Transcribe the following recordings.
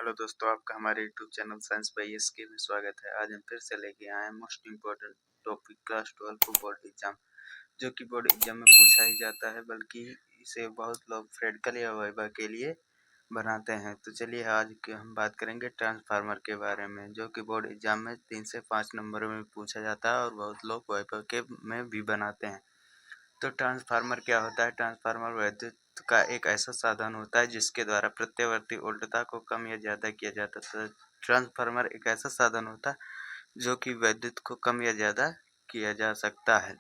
Hello दोस्तों, आपका हमारे YouTube channel science by SK में स्वागत है। आज हम फिर से लेके आए हैं मोस्ट इम्पोर्टेंट टॉपिक क्लास 12 को बोर्ड एग्जाम, जो कि बोर्ड एग्जाम में पूछा ही जाता है, बल्कि इसे बहुत लोग प्रैक्टिकल या वाइवा के लिए बनाते हैं। तो चलिए आज के हम बात करेंगे ट्रांसफार्मर के बारे में, जो कि बोर्ड एग्जाम में 3 से 5 नंबरों में पूछा जाता है और बहुत लोग वाइवा के में भी बनाते हैं। तो ट्रांसफार्मर क्या होता है? ट्रांसफार्मर विद्युत का एक ऐसा साधन होता है जिसके द्वारा प्रत्यावर्ती वोल्टता को कम या ज्यादा किया जाता है। ट्रांसफार्मर एक ऐसा साधन होता है जो कि विद्युत को कम या ज्यादा किया जा सकता है।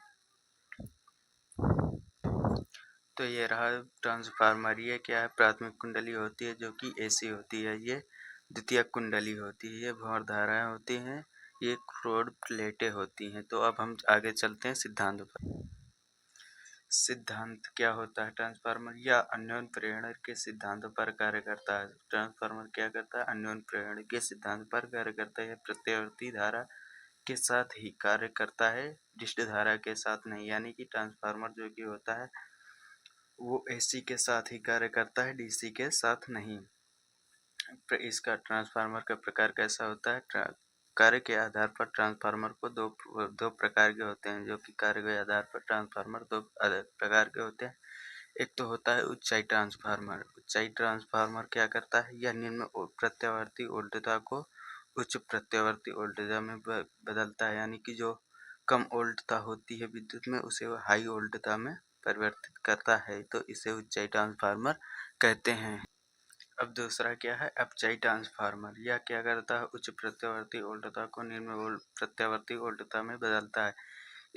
तो ये रहा ट्रांसफार्मर। ये क्या है? प्राथमिक कुंडली होती है जो कि एसी होती है। ये द्वितीयक कुंडली होती है। ये भंवर धाराएं होती हैं। ये क्रोड प्लेटें होती हैं। तो अब हम आगे चलते हैं सिद्धांत पर। सिद्धांत क्या होता है? ट्रांसफार्मर या अन्योन्य प्रेरण के सिद्धांत पर कार्य करता है। ट्रांसफार्मर क्या करता है? अन्योन्य प्रेरण के सिद्धांत पर कार्य करता है। प्रत्यावर्ती धारा के साथ ही कार्य करता है, डिस्ड धारा के साथ नहीं। यानी कि ट्रांसफार्मर जो कि होता है वो एसी के साथ ही कार्य करता है, डीसी के साथ नहीं। इसका ट्रांसफार्मर का प्रकार कैसा होता है? कार्य के आधार पर ट्रांसफार्मर को दो प्रकार के होते हैं, जो कि कार्य के आधार पर ट्रांसफार्मर दो प्रकार के होते हैं। एक तो होता है ऊंचाई ट्रांसफार्मर। ऊंचाई ट्रांसफार्मर क्या करता है? यह निम्न प्रत्यावर्ती वोल्टता को उच्च प्रत्यावर्ती वोल्टता में बदलता है। यानी कि जो कम वोल्टता होती है विद्युत में, उसे वह हाई वोल्टता में परिवर्तित करता है। तो इसे ऊंचाई ट्रांसफार्मर कहते हैं। अब दूसरा क्या है? अपचाई ट्रांसफार्मर। यह क्या करता है? उच्च प्रत्यावर्ती वोल्टता को निम्न प्रत्यावर्ती वोल्टता में बदलता है।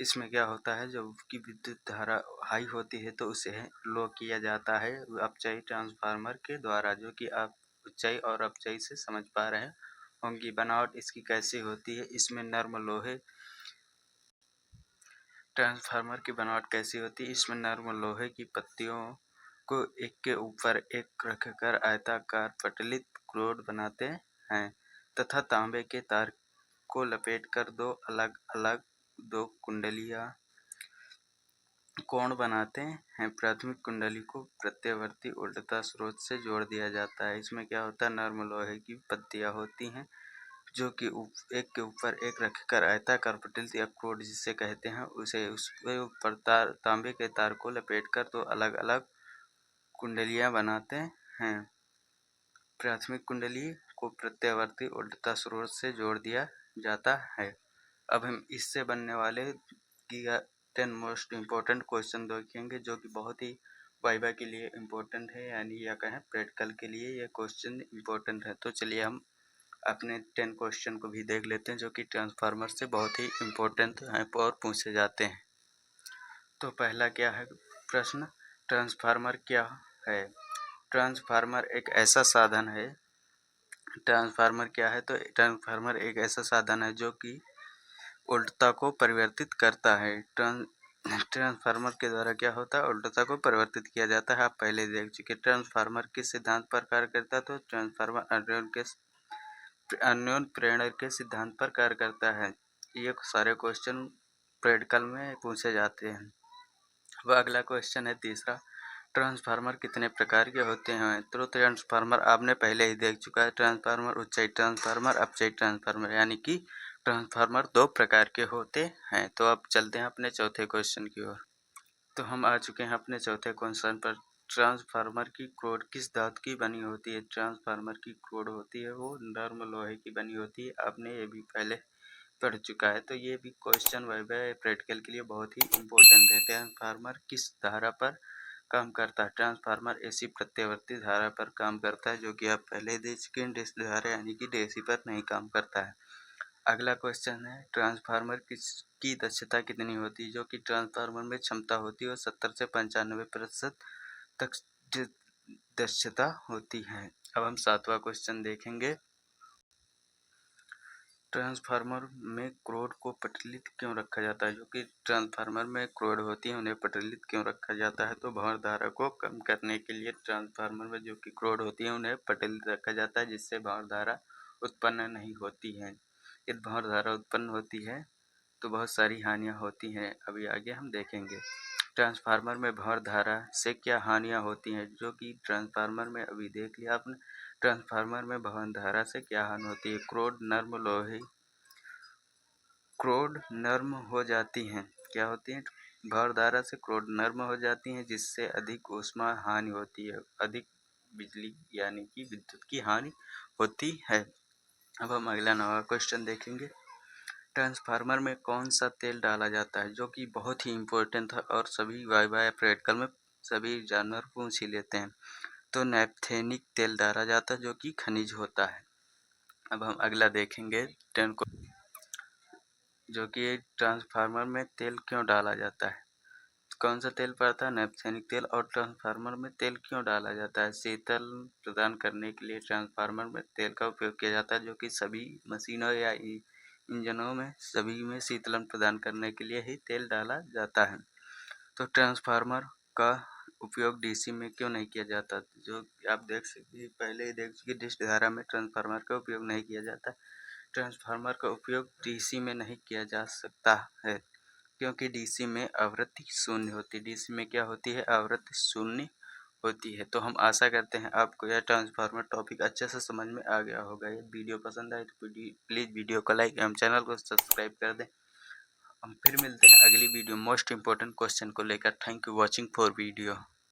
इसमें क्या होता है? जब की विद्युत धारा हाई होती है तो उसे लो किया जाता है अपचाई ट्रांसफार्मर के द्वारा, जो कि आप ऊंचाई और अपचाई से समझ पा रहे होंगी। बनावट इसकी कैसी होती है? इसमें नर्म लोहे ट्रांसफार्मर की बनावट कैसी होती है? इसमें नर्म लोहे की पत्तियों को एक के ऊपर एक रखकर आयताकार पटलित क्रोड बनाते हैं तथा तांबे के तार को लपेटकर दो अलग अलग दो कुंडलियां कोण बनाते हैं। प्राथमिक कुंडली को प्रत्यावर्ती वोल्टता स्रोत से जोड़ दिया जाता है। इसमें क्या होता है? नर्म लोहे की पत्तियां होती हैं जो कि एक के ऊपर एक रखकर आयताकार पटलित या क्रोड जिसे कहते हैं, उसे उसके ऊपर तांबे के तार को लपेटकर दो अलग अलग कुंडलियां बनाते हैं। प्राथमिक कुंडली को प्रत्यावर्ती वोल्टता स्रोत से जोड़ दिया जाता है। अब हम इससे बनने वाले 10 मोस्ट इम्पोर्टेंट क्वेश्चन देखेंगे, जो कि बहुत ही वाइवा के लिए इम्पोर्टेंट है, यानी या कहें प्रैक्टिकल के लिए ये क्वेश्चन इम्पोर्टेंट है। तो चलिए हम अपने 10 क्वेश्चन को भी देख लेते हैं, जो कि ट्रांसफार्मर से बहुत ही इम्पोर्टेंट हैं और पूछे जाते हैं। तो पहला क्या है प्रश्न? ट्रांसफार्मर क्या है? ट्रांसफार्मर एक ऐसा साधन है। ट्रांसफार्मर क्या है? तो ट्रांसफार्मर एक ऐसा साधन है जो कि वोल्टता को परिवर्तित करता है। ट्रांसफार्मर के द्वारा क्या होता है? वोल्टता को परिवर्तित किया जाता है। आप पहले देख चुके। ट्रांसफार्मर किस सिद्धांत पर कार्य करता है? तो ट्रांसफार्मर अन्योन्य प्रेरण के सिद्धांत पर कार्य करता है। ये सारे क्वेश्चन प्रैक्टिकल में पूछे जाते हैं। अब अगला क्वेश्चन है तीसरा, ट्रांसफार्मर कितने प्रकार के होते हैं? तो ट्रांसफार्मर आपने पहले ही देख चुका है। ट्रांसफार्मर ऊंचाई ट्रांसफार्मर, अपचाई ट्रांसफार्मर, यानी कि ट्रांसफार्मर दो प्रकार के होते हैं। तो अब चलते हैं अपने चौथे क्वेश्चन की ओर। तो हम आ चुके हैं अपने चौथे क्वेश्चन पर। ट्रांसफार्मर की क्रोड किस धातु की बनी होती है? ट्रांसफार्मर की क्रोड होती है वो नर्म लोहे की बनी होती है। आपने ये भी पहले पढ़ चुका है। तो ये भी क्वेश्चन वाइवा प्रैक्टिकल के लिए बहुत ही इम्पोर्टेंट है। ट्रांसफार्मर किस धारा पर काम करता है? ट्रांसफार्मर एसी प्रत्यावर्ती धारा पर काम करता है, जो कि आप पहले देख चुके हैं। डीसी धारा यानी कि डीसी पर नहीं काम करता है। अगला क्वेश्चन है, ट्रांसफार्मर की दक्षता कितनी होती है? जो कि ट्रांसफार्मर में क्षमता होती है वो 70 से 95% तक दक्षता होती है। अब हम सातवां क्वेश्चन देखेंगे। ट्रांसफार्मर में क्रोड को पटलित क्यों रखा जाता है? जो कि ट्रांसफार्मर में क्रोड होती है उन्हें पटलित क्यों रखा जाता है? तो भंवर धारा को कम करने के लिए ट्रांसफार्मर में जो कि क्रोड होती है उन्हें पटलित रखा जाता है, जिससे भंवर धारा उत्पन्न नहीं होती है। यदि भंवर धारा उत्पन्न होती है तो बहुत सारी हानियाँ होती हैं। अभी आगे हम देखेंगे। ट्रांसफार्मर में भंवर धारा से क्या हानियाँ होती हैं? जो कि ट्रांसफार्मर में अभी देख लिया आपने। ट्रांसफार्मर में भवन धारा से क्या हानि होती है? क्रोड नर्म हो जाती हैं। क्या होती हैं? भवन धारा से क्रोड नर्म हो जाती हैं, जिससे अधिक ऊष्मा हानि होती है, अधिक बिजली यानी कि विद्युत की हानि होती है। अब हम अगला नवा क्वेश्चन देखेंगे। ट्रांसफार्मर में कौन सा तेल डाला जाता है? जो कि बहुत ही इम्पोर्टेंट है और सभी वाइवा या प्रैक्टिकल में सभी जानवर पूछ ही लेते हैं। तो नैप्थेनिक तेल डाला जाता है, जो कि खनिज होता है। अब हम अगला देखेंगे 10 को, जो कि ट्रांसफार्मर में तेल क्यों डाला जाता है? कौन सा तेल पड़ता है? नैप्थेनिक तेल। और ट्रांसफार्मर में तेल क्यों डाला जाता है? शीतल प्रदान करने के लिए ट्रांसफार्मर में तेल का उपयोग किया जाता है, जो कि सभी मशीनों या इंजनों में सभी में शीतलन प्रदान करने के लिए ही तेल डाला जाता है। तो ट्रांसफार्मर का उपयोग डीसी में क्यों नहीं किया जाता? जो आप देख सकते, पहले ही देख चुके, डीसी धारा में ट्रांसफार्मर का उपयोग नहीं किया जाता। ट्रांसफार्मर का उपयोग डीसी में नहीं किया जा सकता है, क्योंकि डीसी में आवृत्ति शून्य होती है। डीसी में क्या होती है? आवृत्ति शून्य होती है। तो हम आशा करते हैं आपको यह ट्रांसफार्मर टॉपिक अच्छे से समझ में आ गया होगा। यदि वीडियो पसंद आए तो प्लीज़ वीडियो को लाइक एवं चैनल को सब्सक्राइब कर दें। हम फिर मिलते हैं अगली वीडियो मोस्ट इंपॉर्टेंट क्वेश्चन को लेकर। Thank you watching for video.